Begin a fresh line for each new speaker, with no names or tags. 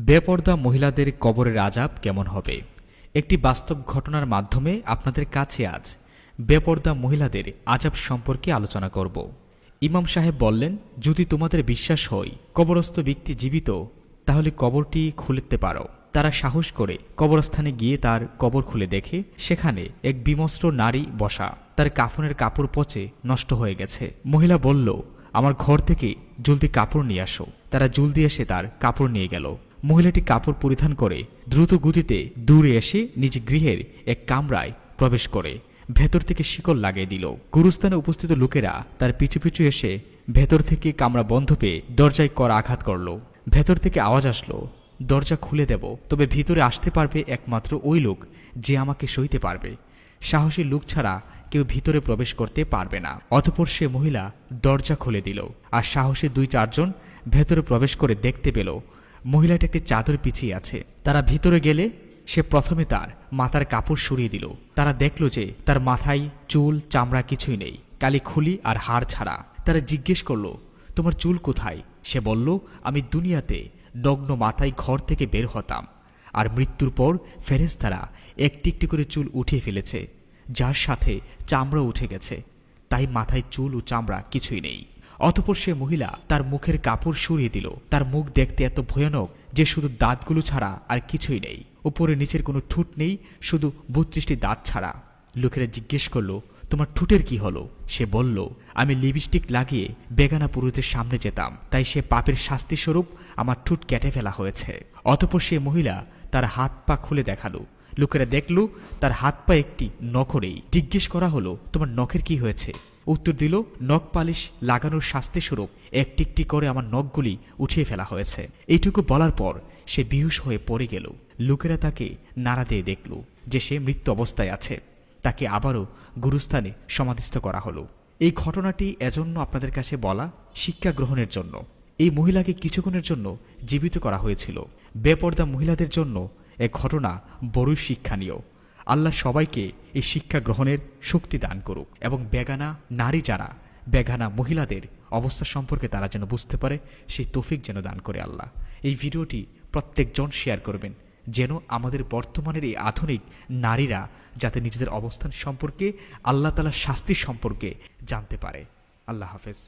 বেপর্দা মহিলাদের কবরের আযাব কেমন হবে। একটি বাস্তব ঘটনার মাধ্যমে আপনাদের কাছে আজ বেপর্দা মহিলাদের আযাব সম্পর্কে আলোচনা করব। ইমাম সাহেব বললেন, যদি তোমাদের বিশ্বাস হয় কবরস্থ ব্যক্তি জীবিত, তাহলে কবরটি খুলতে পারো। তারা সাহস করে কবরস্থানে গিয়ে তার কবর খুলে দেখে সেখানে এক বিমস্ত্র নারী বসা, তার কাফনের কাপড় পচে নষ্ট হয়ে গেছে। মহিলা বলল, আমার ঘর থেকে জলদি কাপড় নিয়ে আসো। তারা জলদি এসে তার কাপড় নিয়ে গেল। মহিলাটি কাপড় পরিধান করে দ্রুত গতিতে দূরে এসে নিজ গৃহের এক কামরায় প্রবেশ করে ভেতর থেকে শিকল লাগিয়ে দিল। গুরুস্থানে উপস্থিত লোকেরা তার পিছু পিছু এসে ভেতর থেকে কামরা বন্ধ পেয়ে দরজায় কড়া আঘাত করল। ভেতর থেকে আওয়াজ আসলো, দরজা খুলে দেব, তবে ভিতরে আসতে পারবে একমাত্র ওই লোক যে আমাকে সইতে পারবে। সাহসী লোক ছাড়া কেউ ভিতরে প্রবেশ করতে পারবে না। অতঃপর সে মহিলা দরজা খুলে দিল, আর সাহসী 2-4 জন ভেতরে প্রবেশ করে দেখতে পেল মহিলাটি একটি চাদর পিছিয়ে আছে। তারা ভিতরে গেলে সে প্রথমে তার মাথার কাপড় সরিয়ে দিল। তারা দেখল যে তার মাথায় চুল চামড়া কিছুই নেই, কালি খুলি আর হাড় ছাড়া। তারা জিজ্ঞেস করল, তোমার চুল কোথায়? সে বলল, আমি দুনিয়াতে নগ্ন মাথায় ঘর থেকে বের হতাম, আর মৃত্যুর পর ফেরেশতারা একটি একটি করে চুল উঠিয়ে ফেলেছে, যার সাথে চামড়া উঠে গেছে, তাই মাথায় চুল ও চামড়া কিছুই নেই। অতঃপর সে মহিলা তার মুখের কাপড় সরিয়ে দিল। তার মুখ দেখতে এত ভয়ানক যে শুধু দাঁতগুলো ছাড়া আর কিছুই নেই। উপরে নিচের কোনো ঠোঁট নেই, শুধু 32টি দাঁত ছাড়া। লোকেরা জিজ্ঞেস করল, তোমার ঠোঁটের কি হলো? সে বলল, আমি লিপস্টিক লাগিয়ে বেগানা পুরুষদের সামনে যেতাম, তাই সে পাপের শাস্তিস্বরূপ আমার ঠোঁট কেটে ফেলা হয়েছে। অতঃপর সে মহিলা তার হাত পা খুলে দেখালো। লোকেরা দেখল তার হাত পা একটি নখও নেই। জিজ্ঞেস করা হলো, তোমার নখের কি হয়েছে? উত্তর দিল, নখ পালিশ লাগানোর শাস্তিস্বরূপ একটি একটি করে আমার নখগুলি উঠিয়ে ফেলা হয়েছে। এইটুকু বলার পর সে বেহুশ হয়ে পড়ে গেল। লোকেরা তাকে নাড়া দিয়ে দেখল যে সে মৃত্যু অবস্থায় আছে। তাকে আবারও গুরুস্থানে সমাধিস্থ করা হলো। এই ঘটনাটি এজন্য আপনাদের কাছে বলা, শিক্ষা গ্রহণের জন্য। এই মহিলাকে কিছুক্ষণের জন্য জীবিত করা হয়েছিল। বেপর্দা মহিলাদের জন্য এ ঘটনা বড়ই শিক্ষণীয়। আল্লাহ সবাইকে এই শিক্ষা গ্রহণের শক্তি দান করুক, এবং বেগানা নারী যারা বেগানা মহিলাদের অবস্থা সম্পর্কে তারা যেন বুঝতে পারে, সেই তৌফিক যেন দান করে আল্লাহ। এই ভিডিওটি প্রত্যেকজন শেয়ার করবেন, যেন আমাদের বর্তমানের এই আধুনিক নারীরা যাতে নিজেদের অবস্থান সম্পর্কে, আল্লাহ তাআলার শাস্তি সম্পর্কে জানতে পারে। আল্লাহ হাফেজ।